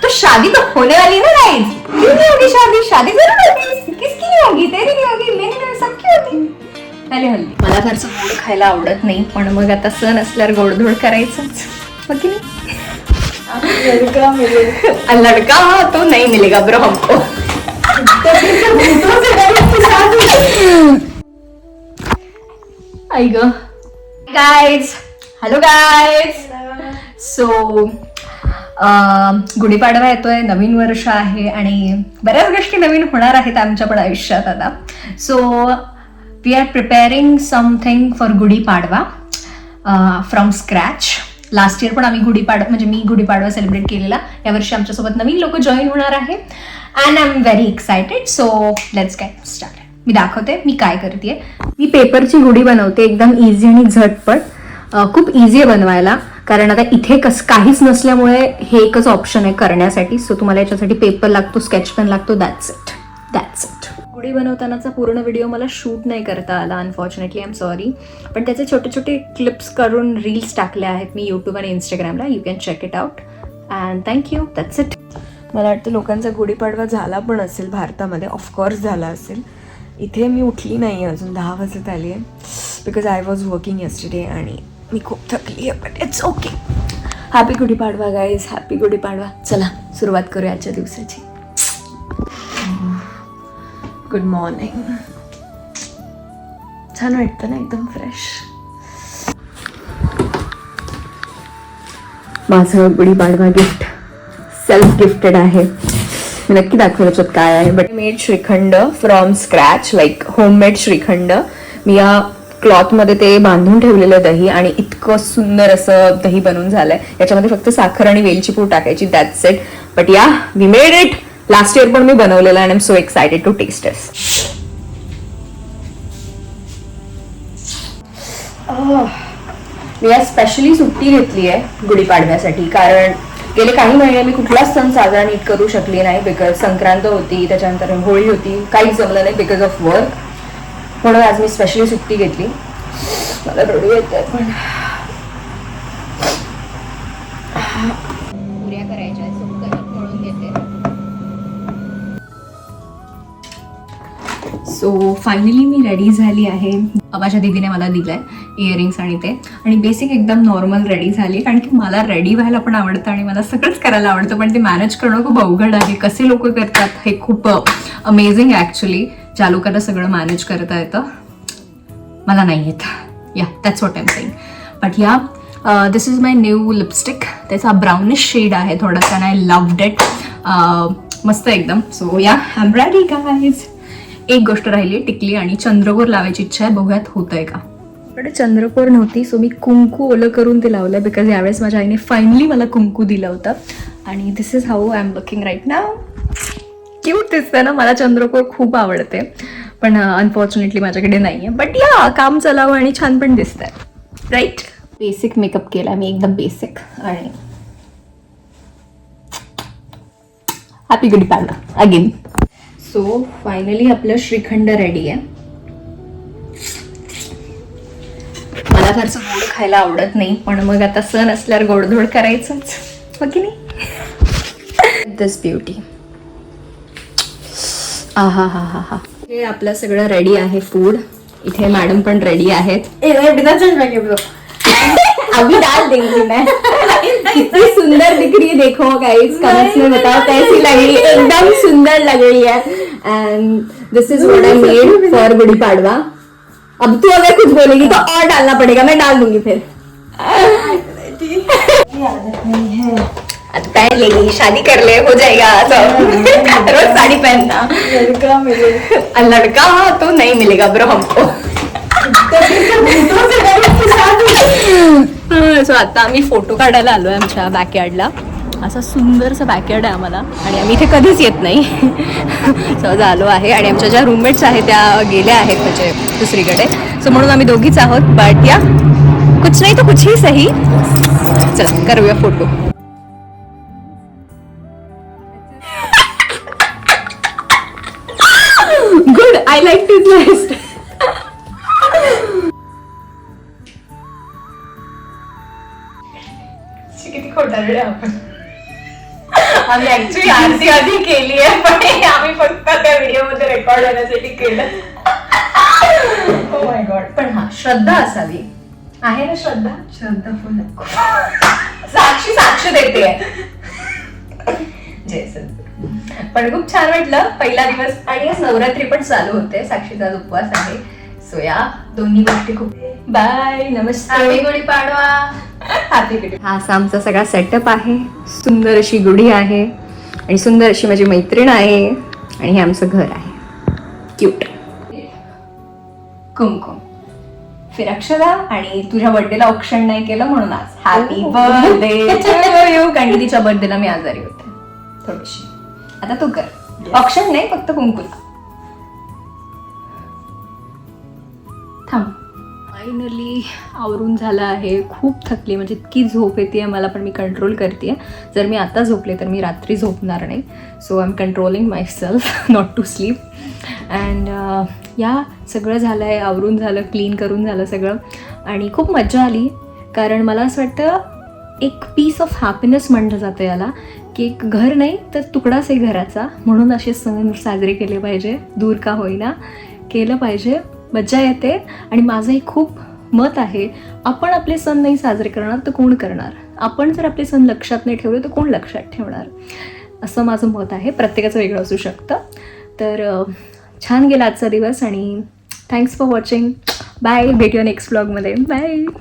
तो शादी तो होने वाली है ना गाइस, क्यों नहीं होगी शादी, शादी जरूर होगी, किसकी नहीं होगी, तेरी नहीं होगी, मेरी नहीं, सबकी होगी पहले हल्दी. मला फारसं गोड खायला आवडत नाही, पण मग आता सण असल्यावर गोडधोड करायचंच, हो की नाही. लड़का तो नहीं मिलेगा ब्रो हमको. आई ग guys, hello guys. So Gudi Padwa येतोय, नवीन वर्ष आहे आणि बऱ्याच गोष्टी नवीन होणार आहेत आमच्या पण आयुष्यात आता. So we are preparing something for Gudi Padwa from scratch. Last year पण आम्ही म्हणजे मी गुढीपाडवा सेलिब्रेट केलेला. यावर्षी आमच्यासोबत नवीन लोक जॉईन होणार आहे and I am very excited. So let's get start. मी दाखवते मी काय करते. मी पेपरची गुढी बनवते, एकदम इझी आणि झटपट. खूप इझी आहे बनवायला, कारण आता इथे काहीच नसल्यामुळे हे एकच ऑप्शन आहे करण्यासाठी. सो तुम्हाला याच्यासाठी पेपर लागतो, स्केच पेन लागतो, दॅट्स इट. गुढी बनवतानाचा पूर्ण व्हिडिओ मला शूट नाही करता आला अनफॉर्च्युनेटली, आय एम सॉरी. पण त्याचे छोटे छोटे क्लिप्स करून रील्स टाकल्या आहेत मी यूट्यूब आणि इंस्टाग्रामला. You can check it out and thank you. That's it. मला वाटतं लोकांचा गुढीपाडवा झाला पण असेल भारतामध्ये, ऑफकोर्स झाला असेल. इथे मी उठली नाही अजून, 10 वाजत आली आहे because I was working yesterday आणि मी खूप थकली आहे. But it's okay. Happy Gudi Padwa guys, happy Gudi Padwa. चला सुरुवात करूया आजच्या दिवसाची. Good morning. छान वाटतं ना, एकदम फ्रेश. माझं गुढीपाडवा गिफ्ट सेल्फ गिफ्टेड आहे. मी नक्की दाखवेल याच्यात काय आहे. But made shrikhand from scratch, like homemade shrikhand. मी या क्लॉथमध्ये ते बांधून ठेवलेलं दही आणि इतकं सुंदर असं दही बनवून झालंय. याच्यामध्ये फक्त साखर आणि वेलची पूड टाकायची, that's it. But ya we made it. Last year पण मी बनवलेलं आणि I am so excited to taste it. मी आज स्पेशली सुट्टी घेतली आहे गुढीपाडव्यासाठी, कारण गेले काही महिने मी कुठलाच सण साजरा नीट करू शकली नाही. बिकॉज संक्रांत होती, त्याच्यानंतर होळी होती, काहीच जमलं नाही बिकॉज ऑफ वर्क. म्हणून आज मी स्पेशली सुट्टी घेतली. मला रडू येते पण पुऱ्या करायच्या तळून घेते. सो फायनली मी रेडी झाली आहे. माझ्या दीदीने मला दिलंय इयरिंग्स आणि ते, आणि बेसिक एकदम नॉर्मल रेडी झाली. कारण की मला रेडी व्हायला पण आवडतं आणि मला सगळंच करायला आवडतं, पण ते मॅनेज करणं खूप अवघड आहे. कसे लोक करतात हे खूप अमेझिंग आहे ॲक्च्युली, ज्या लोकांना सगळं मॅनेज करता येतं. मला नाही येत. या that's what I am saying. But या दिस इज माय न्यू लिपस्टिक. त्याचा ब्राउनिश शेड आहे थोडासा आणि आय लव्हड इट. मस्त एकदम. सो या आय एम रेडी गाईज. एक गोष्ट राहिली, टिकली आणि चंद्रकोर लावायची इच्छा आहे, बघूयात होतंय का. कडे चंद्रकोर नव्हती, सो मी कुंकू ओलं करून ते लावलं बिकॉज यावेळेस माझ्या आईने फायनली मला कुंकू दिलं होतं. आणि this is how I am looking right now. Cute दिसतं ना. मला चंद्रकोर खूप आवडते, पण अनफॉर्च्युनेटली माझ्याकडे नाही आहे. बट या काम चालावं आणि छान पण दिसतंय, राईट. बेसिक मेकअप केला मी, एकदम बेसिक. आणि happy Gudi Padwa again. So finally आपलं श्रीखंड रेडी आहे. मला फारसं गोड खायला आवडत नाही, पण मग आता सण असल्यावर गोडधोड करायचंच, हो की नाही. दिस ब्युटी. हा हा हा हा. हे आपलं सगळं रेडी आहे फूड. इथे मॅडम पण रेडी आहेत. अभी डाल देंगी मैं. कितनी सुंदर दिख रही है देखो गाइस, कमेंट्स में बताओ कैसी लग रही है. एकदम सुंदर लग रही है. And this is what I made for Gudi Padwa. अब तू अगर कुछ बोलेगी तो और डालना पड़ेगा, मैं डाल दूंगी फिर. पहन लेगी, शादी कर ले, हो जाएगा सब. रोज साड़ी पहनना. लड़का तो नहीं मिलेगा ब्रो हमको. सो आता आम्ही फोटो काढायला आलोय आमच्या बॅकयार्डला. असा सुंदरसा बॅकयार्ड आहे आम्हाला आणि आम्ही इथे कधीच येत नाही. सहज आलो आहे आणि आमच्या ज्या रूममेट्स आहेत त्या गेल्या आहेत म्हणजे दुसरीकडे. सो म्हणून आम्ही दोघीच आहोत. बट या कुछ नाही तो कुछ ही सही. चला करूया photo. Good, I like this list. किती खोटा रे आपण. आम्ही ऍक्च्युली आरती आधी केली आहे, पण हे आम्ही फक्त त्या व्हिडिओ मध्ये रेकॉर्ड होण्यासाठी केलं. Oh my God. पण हा श्रद्धा असावी. आहे ना श्रद्धा? श्रद्धा फुल साक्ष देते. पण खूप छान वाटलं पहिला दिवस, आणि आज नवरात्री पण चालू होते, साक्षीचा आज उपवास आहे. सो या दोन्ही गोष्टी खूप. बाय, नमस्ते, हॅपी गुढीपाडवा. हॅपी गुढी. हा असा आमचा सगळा सेटअप आहे. सुंदर अशी गुढी आहे आणि सुंदर अशी माझी मैत्रीण आहे आणि हे आमचं घर आहे. क्यूट. कुमकुम फिर अक्षदा, आणि तुझ्या बर्थडेला ऑप्शन नाही केलं म्हणून आज हॅपी बर्थडे टू यू. कारण की तिच्या बर्थडेला मी आजारी होते थोडीशी. आता तू कर. ऑप्शन नाही, फक्त कुंकुम. थांब. फायनली आवरून झालं आहे. खूप थकली, म्हणजे इतकी झोप येते मला, पण मी कंट्रोल करते. जर मी आता झोपले तर मी रात्री झोपणार नाही. So I am controlling myself not to sleep. And या सगळं झालं आहे, आवरून झालं, क्लीन करून झालं सगळं, आणि खूप मजा आली. कारण मला असं वाटतं एक पीस ऑफ हॅपीनेस म्हटलं जातं याला, की एक घर नाही तर तुकडाच आहे घराचा. म्हणून असे सण साजरे केले पाहिजे, दूर का होईना केलं पाहिजे. मजा येते. आणि माझं एक खूप मत आहे, आपण आपले सण नाही साजरे करणार तर कोण करणार? आपण जर आपले सण लक्षात नाही ठेवले तर कोण लक्षात ठेवणार? असं माझं मत आहे. प्रत्येकाचं वेगळं असू शकतं. तर छान गेला आजचा दिवस, आणि थँक्स फॉर वॉचिंग. बाय. भेटूया नेक्स्ट ब्लॉगमध्ये. बाय.